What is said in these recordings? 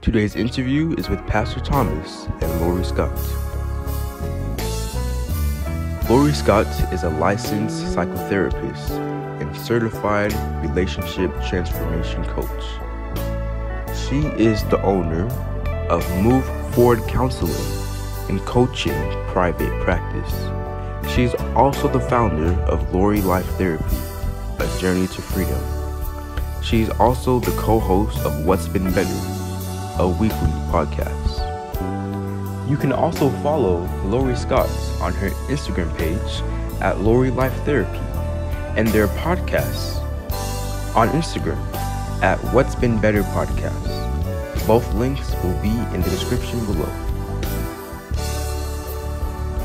Today's interview is with Pastor Thomas and Lori Scott. Lori Scott is a licensed psychotherapist and certified relationship transformation coach. She is the owner of Move Forward Counseling and Coaching Private Practice. She is also the founder of LoriLifeTherapy, a journey to freedom. She is also the co-host of What's Been Better, a weekly podcast. You can also follow Lori Scott on her Instagram page at LoriLifeTherapy and their podcasts on Instagram at What's Been Better Podcast. Both links will be in the description below.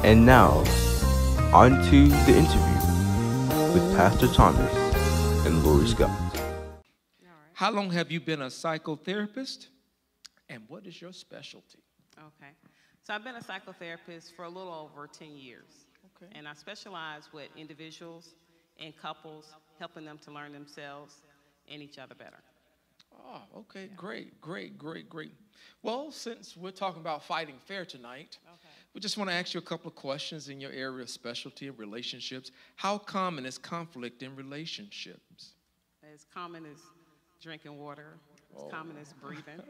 And now, on to the interview with Pastor Thomas and Lori Scott. How long have you been a psychotherapist, and what is your specialty? Okay. So I've been a psychotherapist for a little over 10 years. Okay. And I specialize with individuals and couples, helping them to learn themselves and each other better. Oh, okay. Yeah. Great. Well, since we're talking about fighting fair tonight, we just want to ask you a couple of questions in your area of specialty and relationships. How common is conflict in relationships? As common as drinking water, as common as breathing.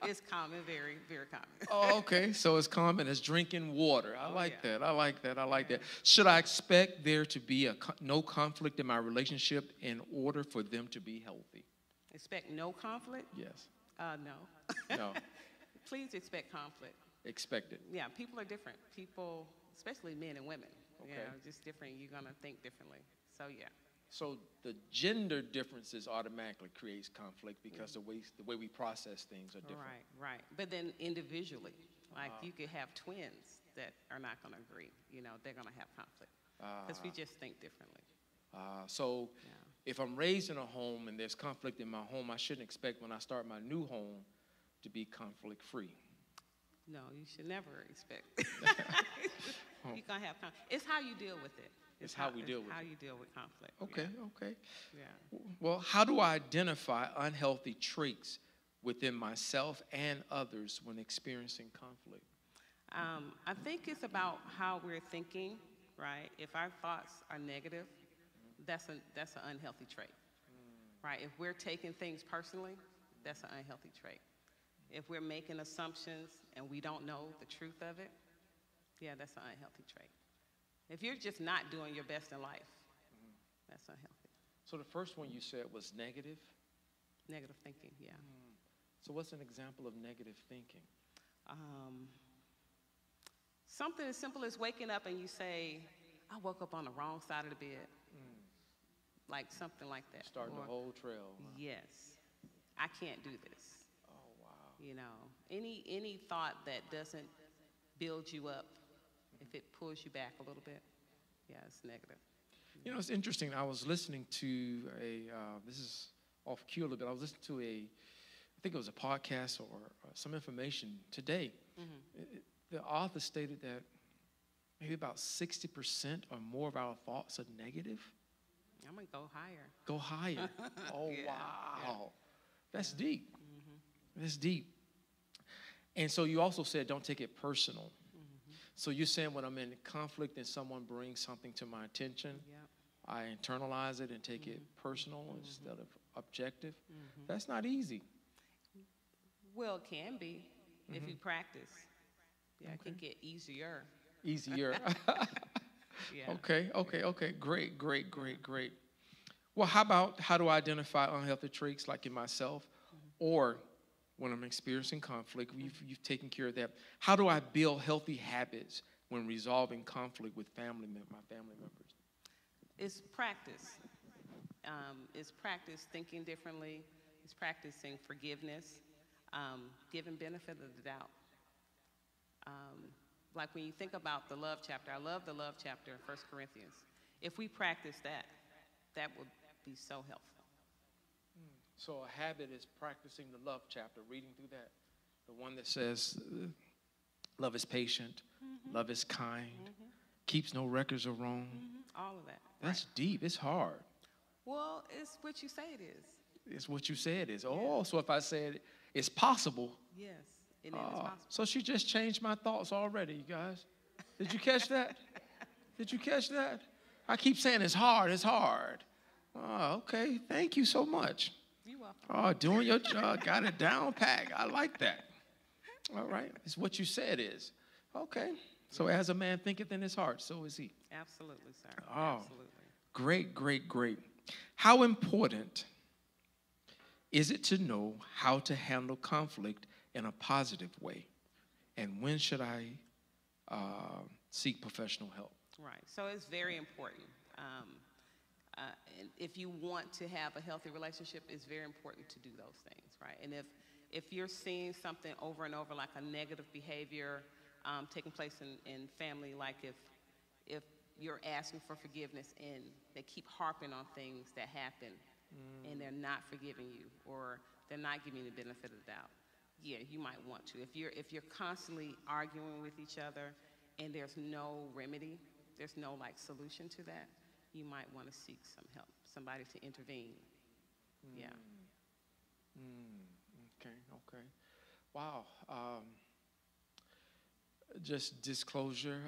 It's common, very, very common. Oh, okay. So it's common as drinking water. I like that. Should I expect there to be no conflict in my relationship in order for them to be healthy? Expect no conflict? Yes. No. No. Please expect conflict. Expect it. Yeah, people are different. People, especially men and women, okay. Just different. You're going to think differently. So, yeah. So the gender differences automatically creates conflict because the way we process things are different. Right. But then individually, like you could have twins that are not going to agree. They're going to have conflict because we just think differently. So if I'm raised in a home and there's conflict in my home, I shouldn't expect when I start my new home to be conflict free. No, you should never expect. You're going to have conflict. It's how you deal with it. It's how we deal with it. How you deal with conflict. Okay. Yeah. Well, how do I identify unhealthy traits within myself and others when experiencing conflict? I think it's about how we're thinking, right? If our thoughts are negative, that's an unhealthy trait, right? If we're taking things personally, that's an unhealthy trait. If we're making assumptions and we don't know the truth of it, that's an unhealthy trait. If you're just not doing your best in life, that's unhealthy. So the first one you said was negative? Negative thinking, yeah. So what's an example of negative thinking? Something as simple as waking up and you say, I woke up on the wrong side of the bed. Like something like that. Starting the whole trail. Huh? Yes. I can't do this. Oh, wow. Any thought that doesn't build you up, if it pulls you back a little bit, it's negative. It's interesting. I was listening to this is off cue a little bit. I was listening to I think it was a podcast or some information today. The author stated that maybe about 60% or more of our thoughts are negative. I'm going to go higher. Go higher. Oh, yeah. Wow. Yeah. That's deep. That's deep. And so you also said don't take it personal. So you're saying when I'm in conflict and someone brings something to my attention, I internalize it and take it personal instead of objective. That's not easy. Well, it can be if you practice. It can get easier. Easier. Okay. Great. Well, how do I identify unhealthy traits like in myself or when I'm experiencing conflict? You've taken care of that. How do I build healthy habits when resolving conflict with my family members? It's practice. It's practice thinking differently. It's practicing forgiveness, giving benefit of the doubt. Like when you think about the love chapter, I love the love chapter in 1 Corinthians. If we practice that would be so helpful. So a habit is practicing the love chapter, reading through that. The one that says, love is patient, love is kind, keeps no records of wrong. All of that. That's deep. It's hard. Well, it's what you say it is. It's what you say it is. Oh, so if I said It's possible. Yes, and it is possible. So she just changed my thoughts already, you guys. Did you catch that? Did you catch that? I keep saying it's hard, it's hard. Oh, okay. Thank you so much. You're welcome. Oh, doing your job, got it down pack. I like that. All right. It's what you said is. Okay. So as a man thinketh in his heart, so is he. Absolutely, sir. Oh, Absolutely. great, great, great. How important is it to know how to handle conflict in a positive way? And when should I seek professional help? Right. So it's very important. And if you want to have a healthy relationship, it's very important to do those things, right? And if you're seeing something over and over, like a negative behavior taking place in family, like if you're asking for forgiveness and they keep harping on things that happen and they're not forgiving you, or they're not giving you the benefit of the doubt, yeah, you might want to. If you're constantly arguing with each other and there's no remedy, there's no like solution to that, you might want to seek some help, somebody to intervene. Yeah. Okay. Wow. Just disclosure,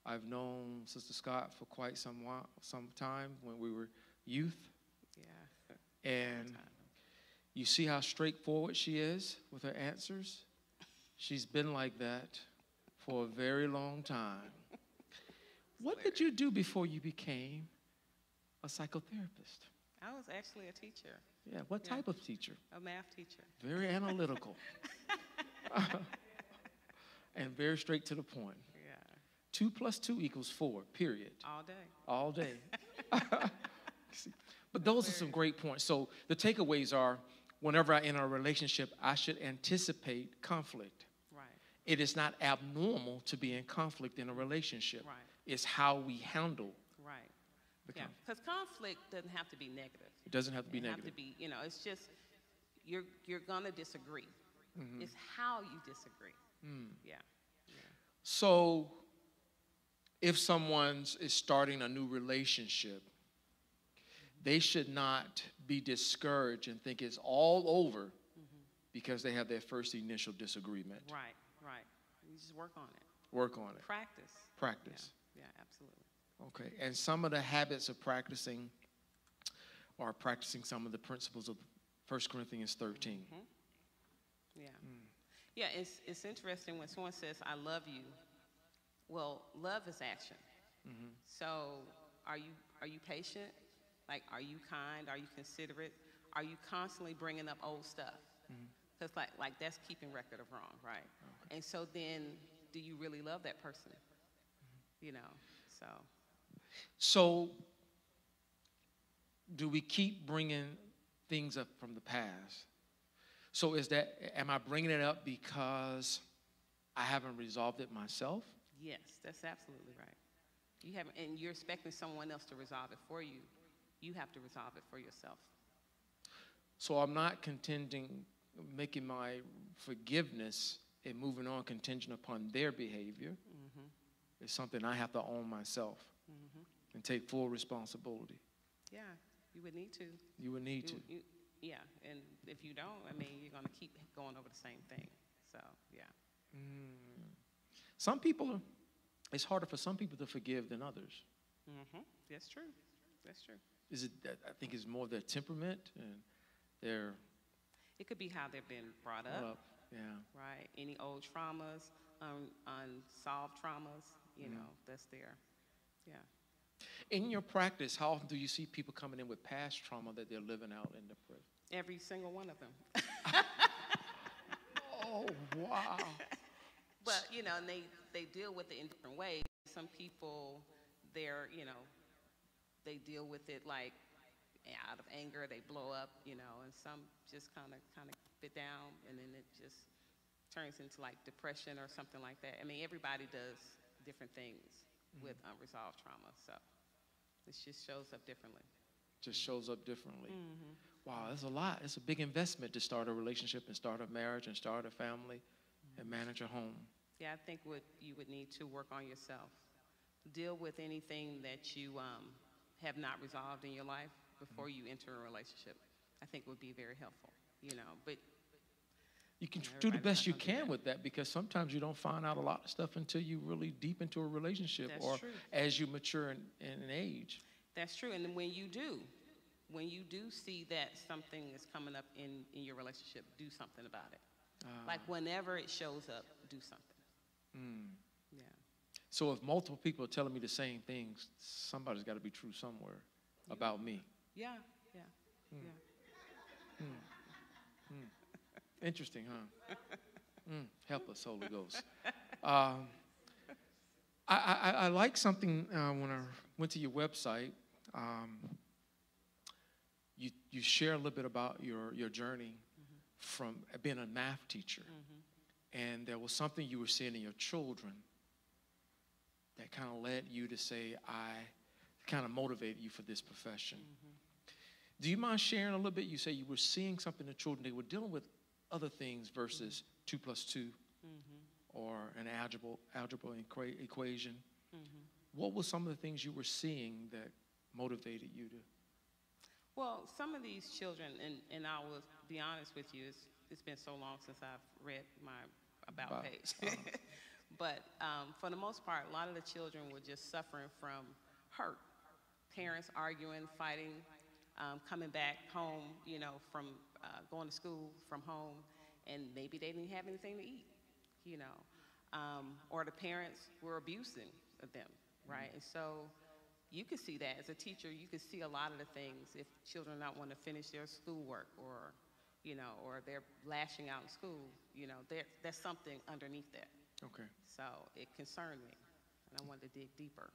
I've known Sister Scott for quite some time when we were youth. Yeah. And you see how straightforward she is with her answers? She's been like that for a very long time. What did you do before you became a psychotherapist? I was actually a teacher. Yeah, what type of teacher? A math teacher. Very analytical. And very straight to the point. Yeah. 2 + 2 = 4, period. All day. All day. But those are some great points. So the takeaways are, whenever I enter a relationship, I should anticipate conflict. Right. It is not abnormal to be in conflict in a relationship. Right. It's how we handle. Right. The Yeah. Because conflict doesn't have to be negative. It doesn't have to be It negative. have to be, it's just you're gonna disagree. It's how you disagree. Yeah. So if someone is starting a new relationship, they should not be discouraged and think it's all over because they have their first initial disagreement. Right. You just work on it. Work on it. Practice. Yeah, absolutely. Okay. And some of the habits of practicing are practicing some of the principles of 1 Corinthians 13. Yeah. Yeah, it's interesting when someone says, I love you. Well, love is action. So are you patient? Like, are you kind? Are you considerate? Are you constantly bringing up old stuff? Because like that's keeping record of wrong, right? Okay. And so then, do you really love that person? So do we keep bringing things up from the past? So am I bringing it up because I haven't resolved it myself? Yes, that's absolutely right. You haven't, and you're expecting someone else to resolve it for you. You have to resolve it for yourself. So I'm not making my forgiveness and moving on contingent upon their behavior. It's something I have to own myself and take full responsibility. Yeah, you would need to. You would need to. Yeah, and if you don't, you're going to keep going over the same thing. So, yeah. Some people, it's harder for some people to forgive than others. That's true. Is it? I think it's more their temperament and their. It could be how they've been brought up. Yeah. Right. Any old traumas, unsolved traumas, that's there. Yeah. In your practice, how often do you see people coming in with past trauma that they're living out in the present? Every single one of them. Oh, wow. But, and they deal with it in different ways. Some people, they deal with it like out of anger, they blow up, and some just kind of fit down, and then it just turns into like depression or something like that. Everybody does different things with unresolved trauma, so it just shows up differently. Wow, that's a lot. It's a big investment to start a relationship and start a marriage and start a family and manage a home. Yeah, I think you would need to work on yourself. Deal with anything that you have not resolved in your life before you enter a relationship. I think would be very helpful, but You can And do the everybody's best you not gonna do can that. with that, because sometimes you don't find out a lot of stuff until you really deep into a relationship That's or true. as you mature in age. That's true. And then when you do see that something is coming up in your relationship, do something about it. Like whenever it shows up, do something. Yeah. So if multiple people are telling me the same things, somebody's got to be true somewhere about me. Yeah, yeah, yeah. Interesting, huh? Help us, Holy Ghost. I like something when I went to your website. You share a little bit about your journey from being a math teacher. And there was something you were seeing in your children that kind of led you to say, I kind of motivated you for this profession. Do you mind sharing a little bit? You say you were seeing something in the children. They were dealing with other things versus 2 + 2 or an algebra equation. What were some of the things you were seeing that motivated you to? Well, some of these children, and I will be honest with you, it's been so long since I've read my about page. But for the most part, a lot of the children were just suffering from hurt. Parents arguing, fighting, coming back home, you know, from going to school from home, and maybe they didn't have anything to eat, you know, or the parents were abusing them, right? And so you could see that as a teacher. You could see a lot of the things if children not want to finish their schoolwork, or, you know, or they're lashing out in school. You know, there's something underneath that. Okay. So it concerned me, and I wanted to dig deeper.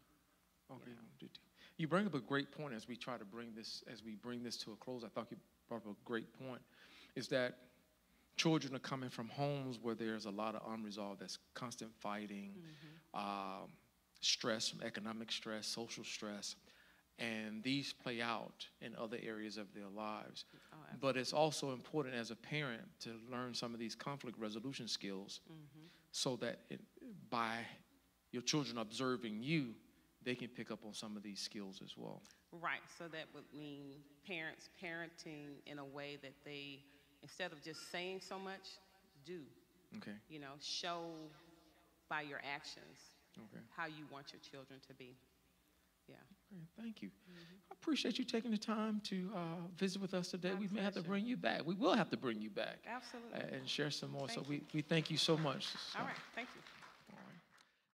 Okay. You bring up a great point as we try to bring this to a close. I thought you brought up a great point, is that children are coming from homes where there's a lot of unresolved, that's constant fighting, stress, economic stress, social stress, and these play out in other areas of their lives. But it's also important as a parent to learn some of these conflict resolution skills so that by your children observing you, they can pick up on some of these skills as well. Right, so that would mean parents parenting in a way that they, instead of just saying so much, do. Okay. You know, show by your actions how you want your children to be. Yeah. Okay, thank you. I appreciate you taking the time to visit with us today. We may have to bring you back. We will have to bring you back. Absolutely. And share some more. Thank so we thank you so much. All right, thank you.